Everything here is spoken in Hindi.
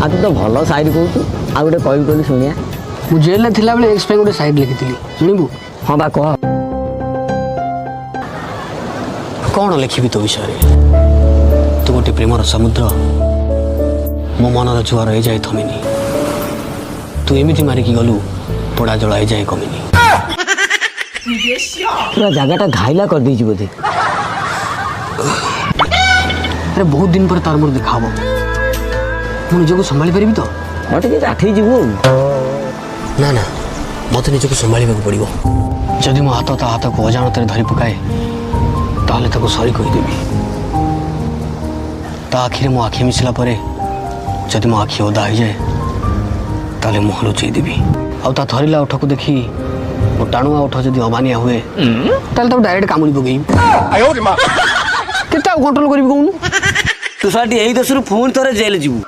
आ तू तो भल शायरी कहू आ गोटे कहली शुणिया मु जेल थिला बेले एक्स पे गोटे साइड लिखिଥିଲି सुनिबु हाँ बा कह कौन लिखिबी तो विषय तू गोटे प्रेमर समुद्र मो मनर जुआर हो जाए थमिनी तू एमती मारिकी गलु पोड़ा जला हो जाए कमिनी पूरा जगह घाइला कर दी बोधे अरे बहुत दिन पर तार मोर देखा हम मु निजको संभाली पारिबी तो हाँ टे आठे जीवु ना ना मत निजको संभाल पड़ो जदि मो हाथ ता हाथ को अजाणत धरी पकाए ताहले ताको सॉरी कहीदेवी ता आखिरे मो आखि मिसला परे जदि मो आखि ओदा हो जाए ताले मुह लुचई देवी आ ता थरिला ओठ को देखी मो टाणुआ ओठ जदि अमानिया हुए ताले ताको डायरेक्ट कामुड़ी पगई केता कंट्रोल करिबी कहूनु तू साटी यही दशरू फोन तोरे जेल जीवु